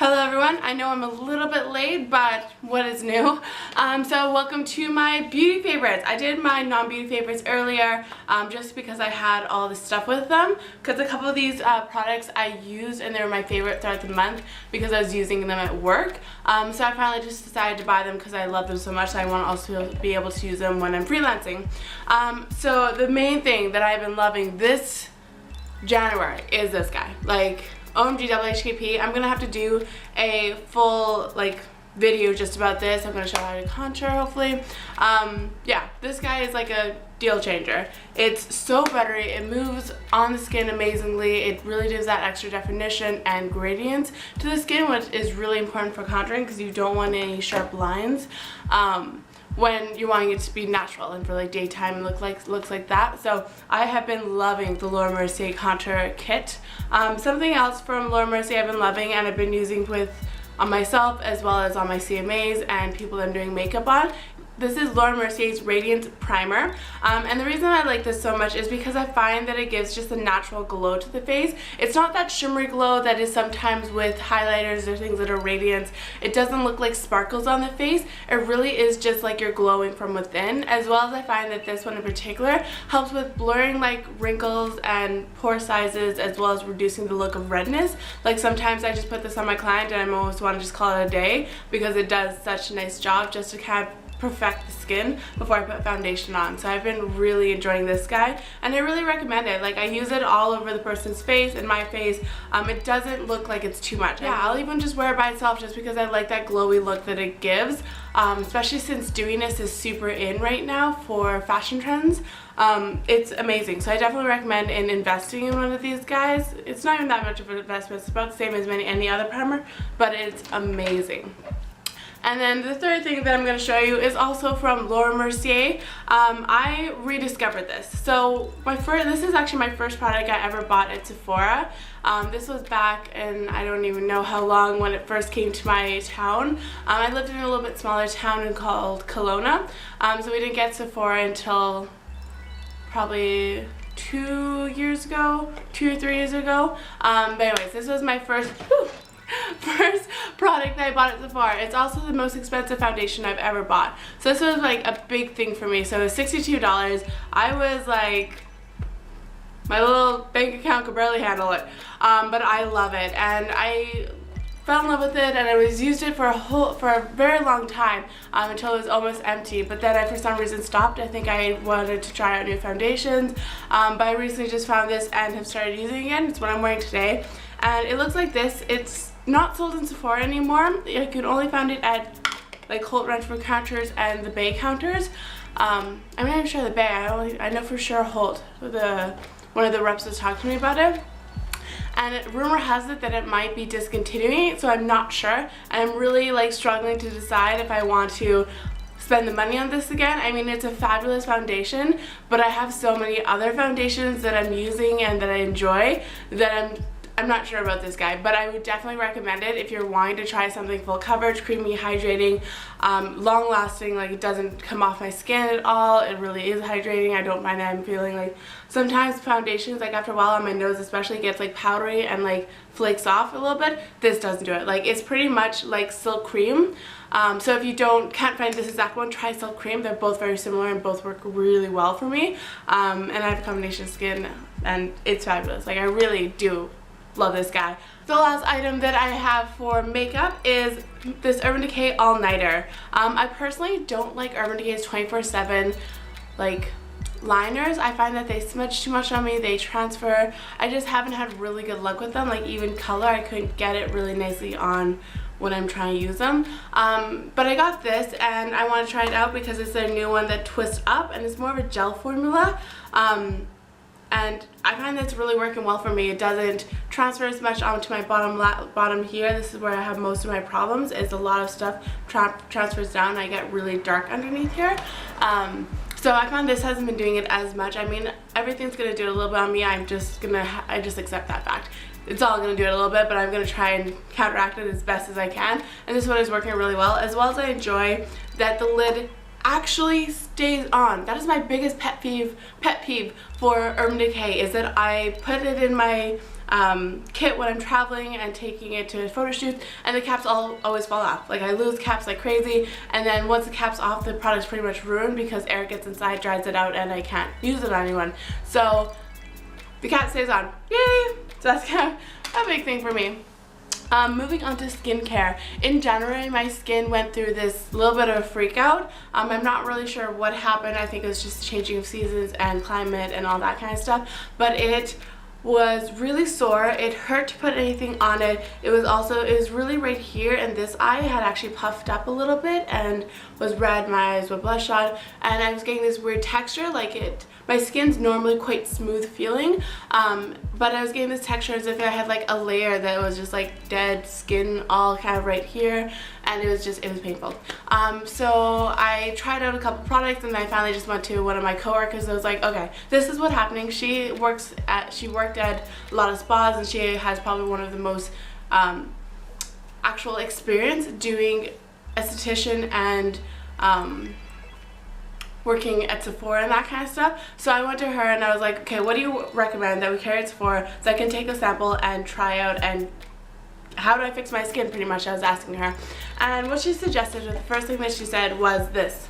Hello everyone, I know I'm a little bit late, but what is new? So welcome to my beauty favorites. I did my non-beauty favorites earlier just because I had all this stuff with them, because a couple of these products I used and they were my favorite throughout the month because I was using them at work. So I finally just decided to buy them because I love them so much. I want to also be able to use them when I'm freelancing. So the main thing that I've been loving this January is this guy. Like, OMG WHKP. I'm gonna have to do a full video just about this. I'm gonna show how to contour hopefully. Yeah, this guy is like a deal changer. It's so buttery, it moves on the skin amazingly, it really gives that extra definition and gradient to the skin, which is really important for contouring because you don't want any sharp lines when you're wanting it to be natural and for like daytime and looks like that. So I have been loving the Laura Mercier contour kit. Something else from Laura Mercier I've been loving and I've been using on myself as well as on my CMAs and people that I'm doing makeup on. This is Laura Mercier's Radiant Primer, and the reason I like this so much is because I find that it gives just a natural glow to the face. It's not that shimmery glow that is sometimes with highlighters or things that are radiant. It doesn't look like sparkles on the face. It really is just like you're glowing from within, as well as I find that this one in particular helps with blurring like wrinkles and pore sizes, as well as reducing the look of redness. Like sometimes I just put this on my client and I almost want to just call it a day because it does such a nice job just to kind of perfect the skin before I put foundation on. So I've been really enjoying this guy and I really recommend it. Like I use it all over the person's face and my face. It doesn't look like it's too much. Yeah, I'll even just wear it by itself just because I like that glowy look that it gives, especially since dewiness is super in right now for fashion trends. It's amazing. So I definitely recommend investing in one of these guys. It's not even that much of an investment. It's about the same as any other primer, but it's amazing. And then the third thing that I'm going to show you is also from Laura Mercier. I rediscovered this. So this is actually my first product I ever bought at Sephora. This was back in, I don't even know how long, when it first came to my town. I lived in a little bit smaller town called Kelowna. So we didn't get Sephora until probably 2 years ago, 2 or 3 years ago. But anyways, this was my first product that I bought at Sephora. It's also the most expensive foundation I've ever bought. So this was like a big thing for me. So it was $62. I was like, my little bank account could barely handle it. But I love it and I fell in love with it and I used it for a very long time until it was almost empty, but then I for some reason stopped. I think I wanted to try out new foundations, but I recently just found this and have started using it again. It's what I'm wearing today and it looks like this. It's not sold in Sephora anymore. You can only find it at like Holt Renfrew counters and the Bay counters. I'm not even sure the Bay. I know for sure Holt. One of the reps was talking to me about it. And rumor has it that it might be discontinuing, so I'm not sure. And I'm really like struggling to decide if I want to spend the money on this again. I mean, it's a fabulous foundation, but I have so many other foundations that I'm using and that I enjoy that I'm not sure about this guy, but I would definitely recommend it if you're wanting to try something full coverage, creamy, hydrating, long lasting, like it doesn't come off my skin at all. It really is hydrating. I don't mind that I'm feeling like sometimes foundations, like after a while on my nose especially, gets like powdery and like flakes off a little bit. This doesn't do it. Like it's pretty much like Silk Cream. So if you can't find this exact one, try Silk Cream. They're both very similar and both work really well for me. And I have a combination skin and it's fabulous. Like I really do love this guy. The last item that I have for makeup is this Urban Decay All Nighter. I personally don't like Urban Decay's 24/7 like liners. I find that they smudge too much on me, they transfer. I just haven't had really good luck with them. Like even color, I couldn't get it really nicely on when I'm trying to use them. But I got this and I want to try it out because it's a new one that twists up and it's more of a gel formula. And I find that's really working well for me. It doesn't transfer as much onto my bottom here. This is where I have most of my problems, is a lot of stuff transfers down and I get really dark underneath here. So I found this hasn't been doing it as much. I mean, everything's gonna do it a little bit on me. I just accept that fact. It's all gonna do it a little bit, but I'm gonna try and counteract it as best as I can. And this one is working really well, as well as I enjoy that the lid actually stays on. That is my biggest pet peeve for Urban Decay, is that I put it in my kit when I'm traveling and taking it to photo shoots, and the caps always fall off. Like I lose caps like crazy, and then once the cap's off, the product's pretty much ruined because air gets inside, dries it out, and I can't use it on anyone. So the cap stays on. Yay! So that's kind of a big thing for me. Moving on to skincare. In January, my skin went through this little bit of a freak out. I'm not really sure what happened. I think it was just changing of seasons and climate and all that kind of stuff. But it was really sore. It hurt to put anything on it. It was really right here, and this eye had actually puffed up a little bit and was red. My eyes were bloodshot, and I was getting this weird texture. My skin's normally quite smooth feeling, but I was getting this texture as if I had like a layer that was just like dead skin all kind of right here, and it was painful. So I tried out a couple products, and I finally just went to one of my coworkers. I was like, okay, this is what's happening. She worked at a lot of spas, and she has probably one of the most actual experience doing esthetician and working at Sephora and that kind of stuff. So I went to her and I was like, okay, what do you recommend that we carry at Sephora so I can take a sample and try out, and how do I fix my skin, pretty much I was asking her. And what she suggested, the first thing that she said was this.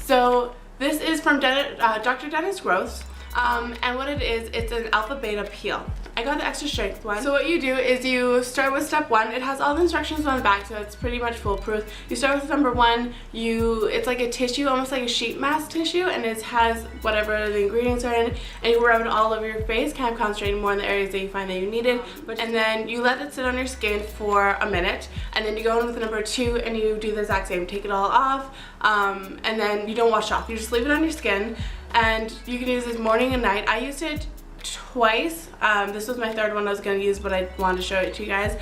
So this is from Dr. Dennis Gross, and what it is, it's an alpha beta peel. I got the extra strength one. So what you do is you start with step 1. It has all the instructions on the back, so it's pretty much foolproof. You start with number 1. It's like a tissue, almost like a sheet mask tissue, and it has whatever the ingredients are in it, and you rub it all over your face, kind of concentrating more in the areas that you find that you need it. And then you let it sit on your skin for a minute, and then you go in with number 2 and you do the exact same. Take it all off, and then you don't wash off. You just leave it on your skin, and you can use this morning and night. I used it twice. This was my third one I was going to use, but I wanted to show it to you guys,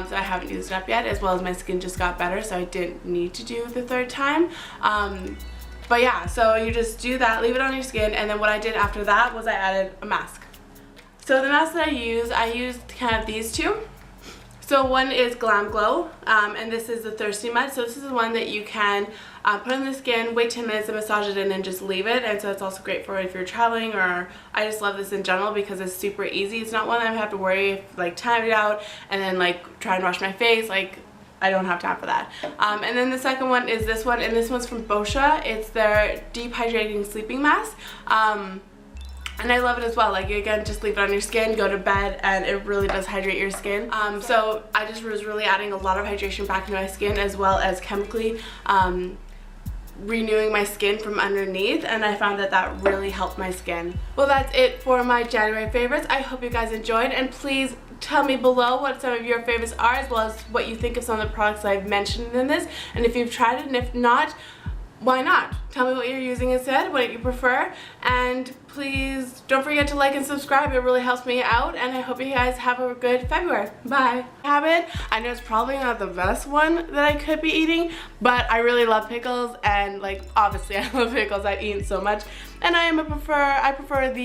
so I haven't used it up yet, as well as my skin just got better, so I didn't need to do the third time. But yeah, so you just do that, leave it on your skin, and then what I did after that was I added a mask. So the mask that I used kind of these two. So one is Glam Glow, and this is the Thirsty Mud. So this is the one that you can put on the skin, wait 10 minutes and massage it in and just leave it. And so it's also great for if you're traveling, or I just love this in general because it's super easy. It's not one that I have to worry if like time it out and then like try and wash my face. Like, I don't have time for that. And then the second one is this one, and this one's from Boscia. It's their Deep Hydrating Sleeping Mask. And I love it as well. Like, again, just leave it on your skin, go to bed, and it really does hydrate your skin. So I just was really adding a lot of hydration back into my skin, as well as chemically renewing my skin from underneath, and I found that that really helped my skin. Well, that's it for my January favorites. I hope you guys enjoyed, and please tell me below what some of your favorites are, as well as what you think of some of the products I've mentioned in this, and if you've tried it, and if not, why not? Tell me what you're using instead, what you prefer, and please don't forget to like and subscribe. It really helps me out, and I hope you guys have a good February. Bye. Habit. I know it's probably not the best one that I could be eating, but I really love pickles, and like obviously I love pickles. I've eaten so much, and I prefer the